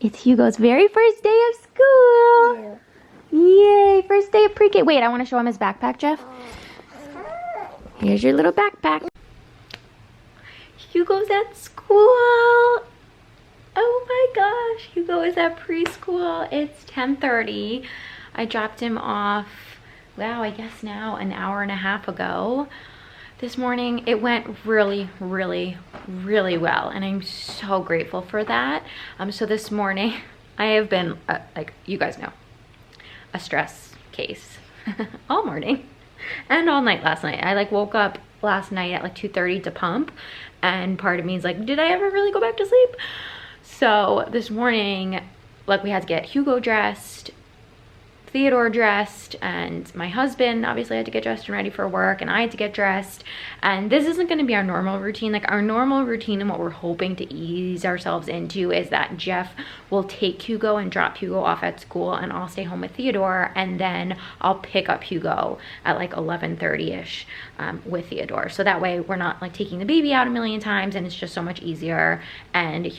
It's Hugo's very first day of school. Yeah. Yay, first day of pre-K. Wait, I want to show him his backpack, Jeff. Here's your little backpack. Hugo's at school. Oh my gosh, Hugo is at preschool. It's 10:30. I dropped him off, wow, I guess now an hour and a half ago. This morning, it went really, really, really well, and I'm so grateful for that. So this morning, I have been, like you guys know, a stress case all morning and all night last night. I like woke up last night at like 2:30 to pump, and part of me is like, did I ever really go back to sleep? So this morning, like we had to get Hugo dressed, Theodore dressed, and my husband obviously had to get dressed and ready for work, and I had to get dressed. And this isn't going to be our normal routine. Like our normal routine and what we're hoping to ease ourselves into is that Jeff will take Hugo and drop Hugo off at school, and I'll stay home with Theodore, and then I'll pick up Hugo at like 11:30ish with Theodore. So that way we're not like taking the baby out a million times, and it's just so much easier. And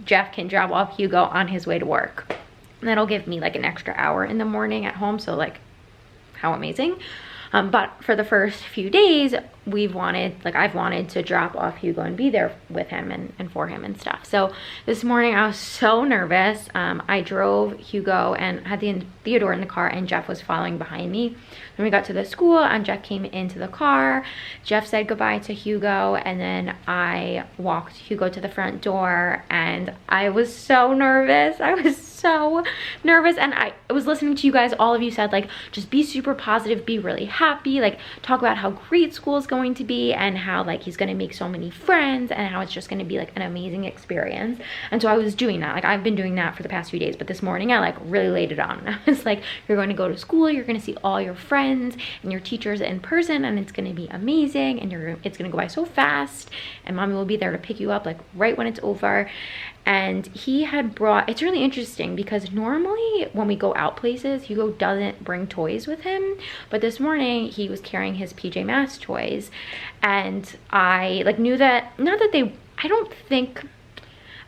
Jeff can drop off Hugo on his way to work. And that'll give me like an extra hour in the morning at home. So like, how amazing. But for the first few days, I've wanted to drop off Hugo and be there with him and for him and stuff. So this morning I was so nervous. I drove Hugo and had Theodore in the car, and Jeff was following behind me. When we got to the school and Jeff came into the car, Jeff said goodbye to Hugo, and then I walked Hugo to the front door, and I was so nervous. And I was listening to you guys. All of you said like, just be super positive, be really happy, like talk about how great school is going to be and how like he's going to make so many friends and how it's just going to be like an amazing experience. And so I was doing that. Like I've been doing that for the past few days, but this morning I like really laid it on. And I was like, you're going to go to school, you're going to see all your friends and your teachers in person, and it's going to be amazing, and it's going to go by so fast, and mommy will be there to pick you up like right when it's over. And he had brought, it's really interesting because normally when we go out places, Hugo doesn't bring toys with him, but this morning he was carrying his PJ Masks toys, and I like knew that, I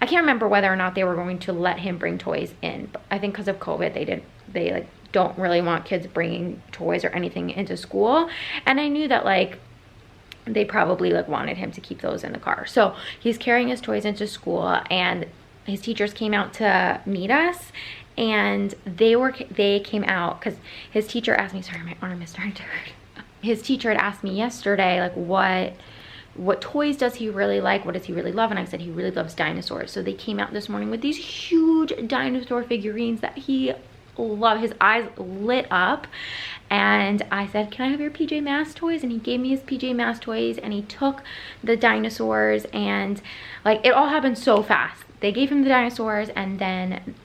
can't remember whether or not they were going to let him bring toys in, but I think because of COVID they like don't really want kids bringing toys or anything into school, and I knew that like they probably like wanted him to keep those in the car. So he's carrying his toys into school, and his teachers came out to meet us, and they came out because his teacher asked me, sorry, my arm is starting to hurt. His teacher had asked me yesterday like what toys does he really like, what does he really love, and I said he really loves dinosaurs. So they came out this morning with these huge dinosaur figurines that he loved. His eyes lit up, and I said, can I have your PJ Masks toys? And he gave me his PJ Masks toys, and he took the dinosaurs, and like it all happened so fast. They gave him the dinosaurs, and then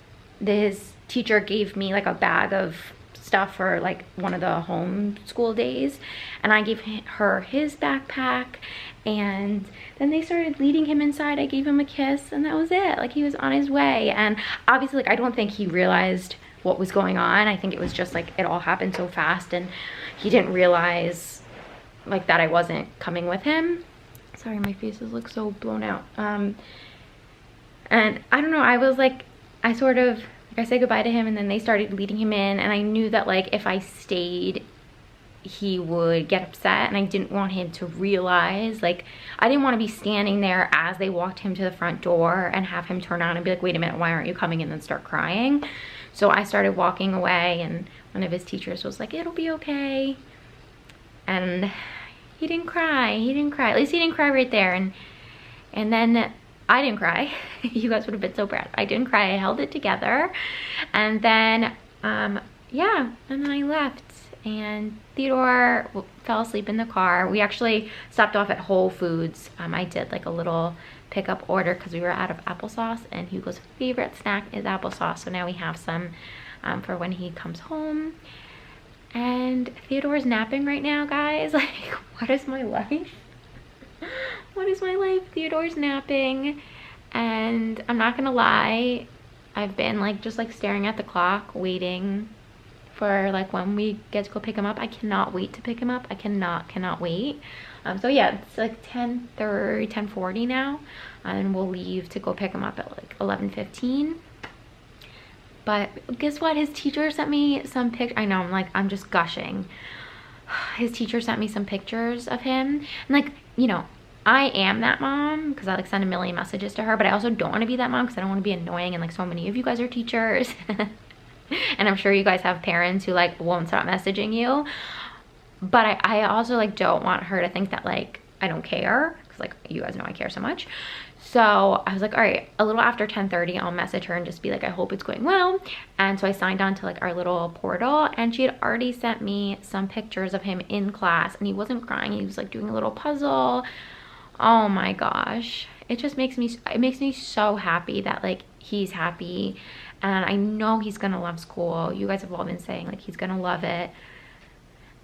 his teacher gave me like a bag of stuff for like one of the homeschool days, and I gave her his backpack, and then they started leading him inside. I gave him a kiss, and that was it. Like he was on his way. And obviously like I don't think he realized what was going on. I think it was just like it all happened so fast, and he didn't realize like that I wasn't coming with him. Sorry, my faces look so blown out. And I don't know, I was like, I said goodbye to him, and then they started leading him in, and I knew that like if I stayed he would get upset, and I didn't want him to realize, like I didn't want to be standing there as they walked him to the front door and have him turn on and be like, wait a minute, why aren't you coming, and then start crying. So I started walking away, and one of his teachers was like, it'll be okay. And he didn't cry. At least he didn't cry right there. And then I didn't cry. You guys would have been so proud. I didn't cry. I held it together. And then, yeah, and then I left. And Theodore fell asleep in the car. We actually stopped off at Whole Foods. I did like a little pickup order because we were out of applesauce, and Hugo's favorite snack is applesauce, so now we have some for when he comes home. And Theodore's napping right now, guys. Like, what is my life? What is my life? Theodore's napping, and I'm not gonna lie, I've been like just like staring at the clock waiting for like when we get to go pick him up. I cannot wait to pick him up. I cannot wait. So yeah, it's like 10:40 now, and we'll leave to go pick him up at like 11:15. But guess what? His teacher sent me some pictures. I know, I'm just gushing. His teacher sent me some pictures of him. And like, you know, I am that mom because I like send a million messages to her, but I also don't want to be that mom because I don't want to be annoying, and like so many of you guys are teachers. And I'm sure you guys have parents who like won't stop messaging you. But I also like don't want her to think that like I don't care, because like you guys know I care so much. So I was like, all right, a little after 10:30, I'll message her and just be like, I hope it's going well. And so I signed on to like our little portal, and she had already sent me some pictures of him in class, and he wasn't crying. He was like doing a little puzzle. Oh my gosh. It just makes me so happy that like he's happy, and I know he's gonna love school. You guys have all been saying like he's gonna love it.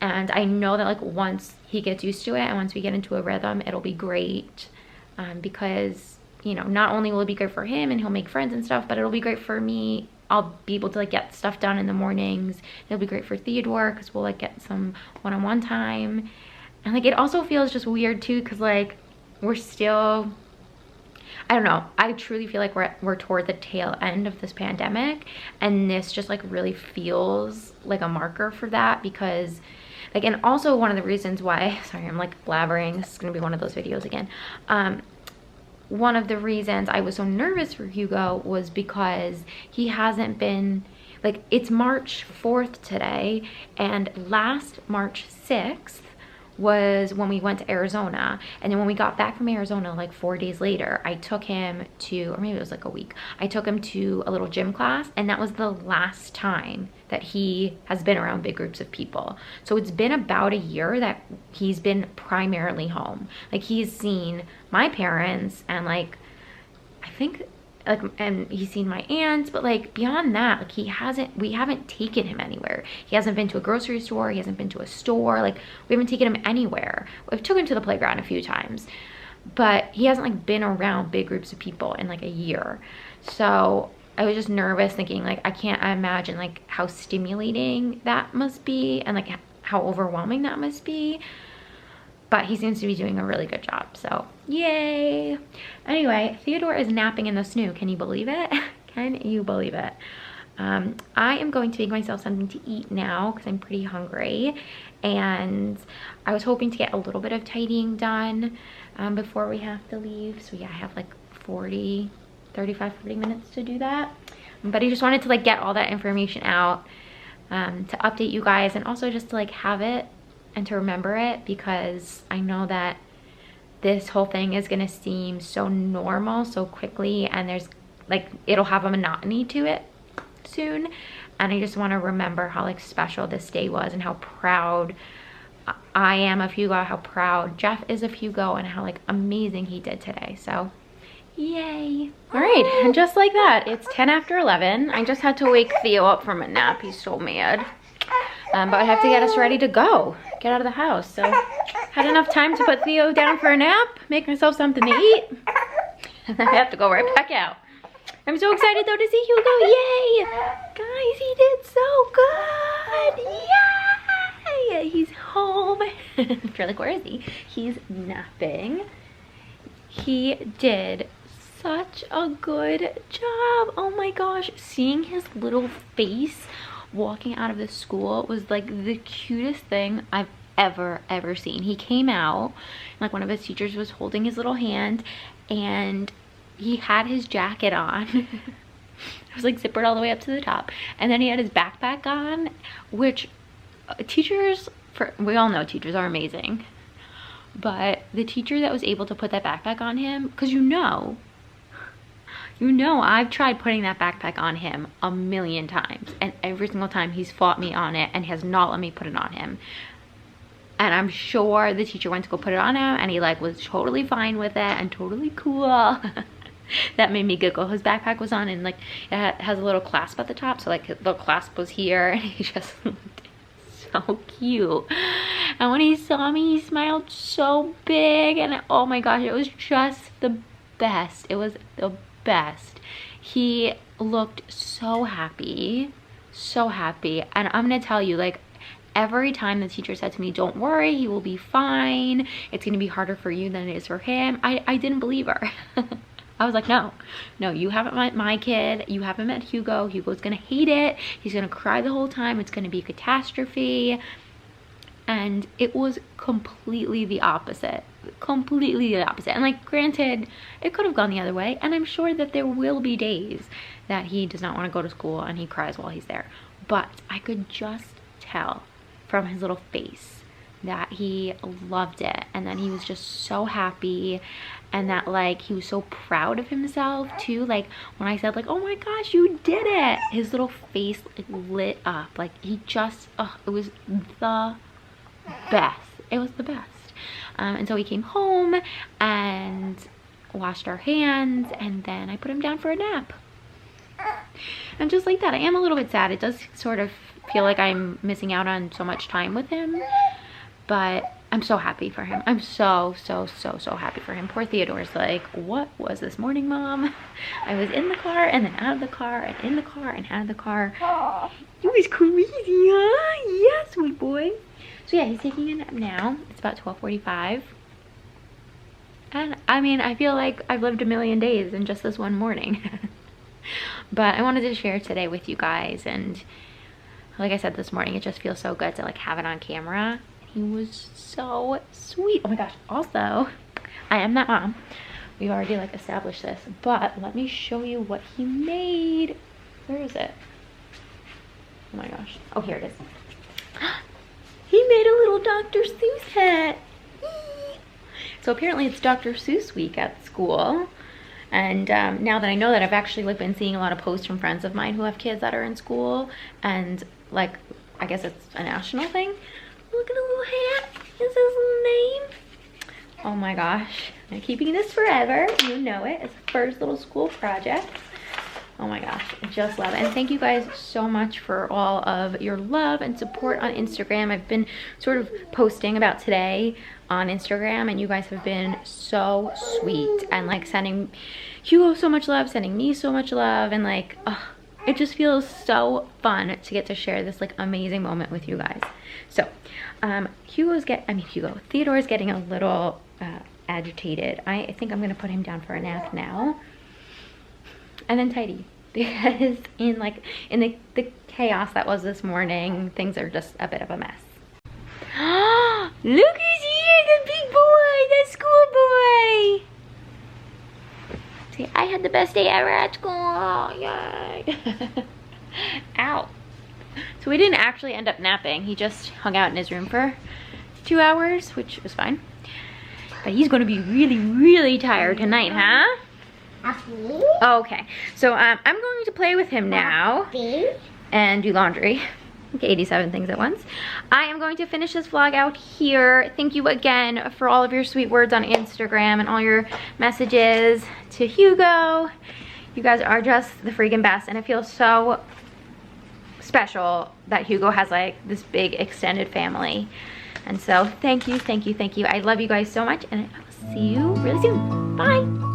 And I know that like once he gets used to it and once we get into a rhythm, it'll be great. Because, you know, not only will it be great for him and he'll make friends and stuff, but it'll be great for me. I'll be able to like get stuff done in the mornings. It'll be great for Theodore because we'll like get some one-on-one time. And like it also feels just weird too, because like we're still, I don't know, I truly feel like we're toward the tail end of this pandemic, and this just like really feels like a marker for that. Because like, and also one of the reasons why, sorry, I'm like blabbering, this is gonna be one of those videos again. One of the reasons I was so nervous for Hugo was because he hasn't been, like, it's March 4th today, and last March 6th was when we went to Arizona. And then when we got back from Arizona, like 4 days later, I took him to, or maybe it was like a week, I took him to a little gym class, and that was the last time that he has been around big groups of people. So it's been about a year that he's been primarily home. Like he's seen my parents and like, I think like, and he's seen my aunts, but like beyond that, like we haven't taken him anywhere. He hasn't been to a grocery store, he hasn't been to a store, like we haven't taken him anywhere. We've took him to the playground a few times, but he hasn't like been around big groups of people in like a year. So I was just nervous, thinking like, I can't imagine like how stimulating that must be and like how overwhelming that must be. But he seems to be doing a really good job, so yay. Anyway, Theodore is napping in the snoo. Can you believe it? Can you believe it? I am going to make myself something to eat now because I'm pretty hungry, and I was hoping to get a little bit of tidying done before we have to leave. So yeah, I have like 40 minutes to do that. But I just wanted to like get all that information out to update you guys, and also just to like have it and to remember it, because I know that this whole thing is gonna seem so normal so quickly, and there's like, it'll have a monotony to it soon. And I just want to remember how like special this day was, and how proud I am of Hugo, how proud Jeff is of Hugo, and how like amazing he did today. So yay. All right, and just like that, it's 10 after 11. I just had to wake Theo up from a nap. He's so mad. But I have to get us ready to go, get out of the house. So had enough time to put Theo down for a nap, make myself something to eat, and then I have to go right back out. I'm so excited though to see Hugo. Yay! Guys, he did so good. Yay! He's home. You're like, where is he? He's napping. He did such a good job. Oh my gosh, seeing his little face walking out of the school was like the cutest thing I've ever seen. He came out, like one of his teachers was holding his little hand, and he had his jacket on. It was like zippered all the way up to the top, and then he had his backpack on, which teachers, we all know teachers are amazing, but the teacher that was able to put that backpack on him, because you know I've tried putting that backpack on him a million times, and every single time he's fought me on it and has not let me put it on him. And I'm sure the teacher went to go put it on him, and he like was totally fine with it and totally cool. That made me giggle. His backpack was on, and like it has a little clasp at the top, so like the clasp was here, and he just looked so cute. And when he saw me, he smiled so big, and oh my gosh, it was just the best. It was the best. He looked so happy, and I'm gonna tell you, like, every time the teacher said to me, don't worry, he will be fine, it's gonna be harder for you than it is for him, I didn't believe her. I was like, no, you haven't met my kid. You haven't met Hugo. Hugo's gonna hate it. He's gonna cry the whole time. It's gonna be a catastrophe. And it was completely the opposite. Completely the opposite. And like, granted, it could have gone the other way. And I'm sure that there will be days that he does not want to go to school and he cries while he's there. But I could just tell from his little face that he loved it, and that he was just so happy, and that like he was so proud of himself too. Like when I said like, oh my gosh, you did it, his little face like lit up. Like he just, it was the best. It was the best. And so we came home and washed our hands, and then I put him down for a nap. And just like that, I am a little bit sad. It does sort of feel like I'm missing out on so much time with him, but I'm so happy for him. I'm so happy for him. Poor Theodore's like, what was this morning, Mom? I was in the car and then out of the car and in the car and out of the car. It was crazy, huh? Yes, sweet boy. So yeah, he's taking a nap now. It's about 12:45. And I mean, I feel like I've lived a million days in just this one morning. But I wanted to share today with you guys, and like I said this morning, it just feels so good to like have it on camera. He was so sweet. Oh my gosh. Also, I am that mom. We've already like established this, but let me show you what he made. Where is it? Oh my gosh. Oh, here it is. He made a little Dr. Seuss hat. So apparently it's Dr. Seuss week at school. And now that I know that, I've actually like been seeing a lot of posts from friends of mine who have kids that are in school, and like, I guess it's a national thing. Look at the little hat. Is his little name? Oh my gosh. I'm keeping this forever. You know it. It's the first little school project. Oh my gosh. I just love it. And thank you guys so much for all of your love and support on Instagram. I've been sort of posting about today on Instagram, and you guys have been so sweet and like sending Hugo so much love, sending me so much love, and like, it just feels so fun to get to share this like amazing moment with you guys. So Theodore's getting a little agitated. I think I'm gonna put him down for a nap now, and then tidy, because in the chaos that was this morning, things are just a bit of a mess. Look who's here, the big boy, the school boy. See, I had the best day ever at school. Yay. Ow. So we didn't actually end up napping. He just hung out in his room for 2 hours, which was fine. But he's gonna be really tired tonight, huh? Okay, so I'm going to play with him now and do laundry. Okay, 87 things at once. I am going to finish this vlog out here. Thank you again for all of your sweet words on Instagram and all your messages to Hugo. You guys are just the freaking best, and it feels so special that Hugo has like this big extended family. And so thank you. I love you guys so much, and I will see you really soon. Bye.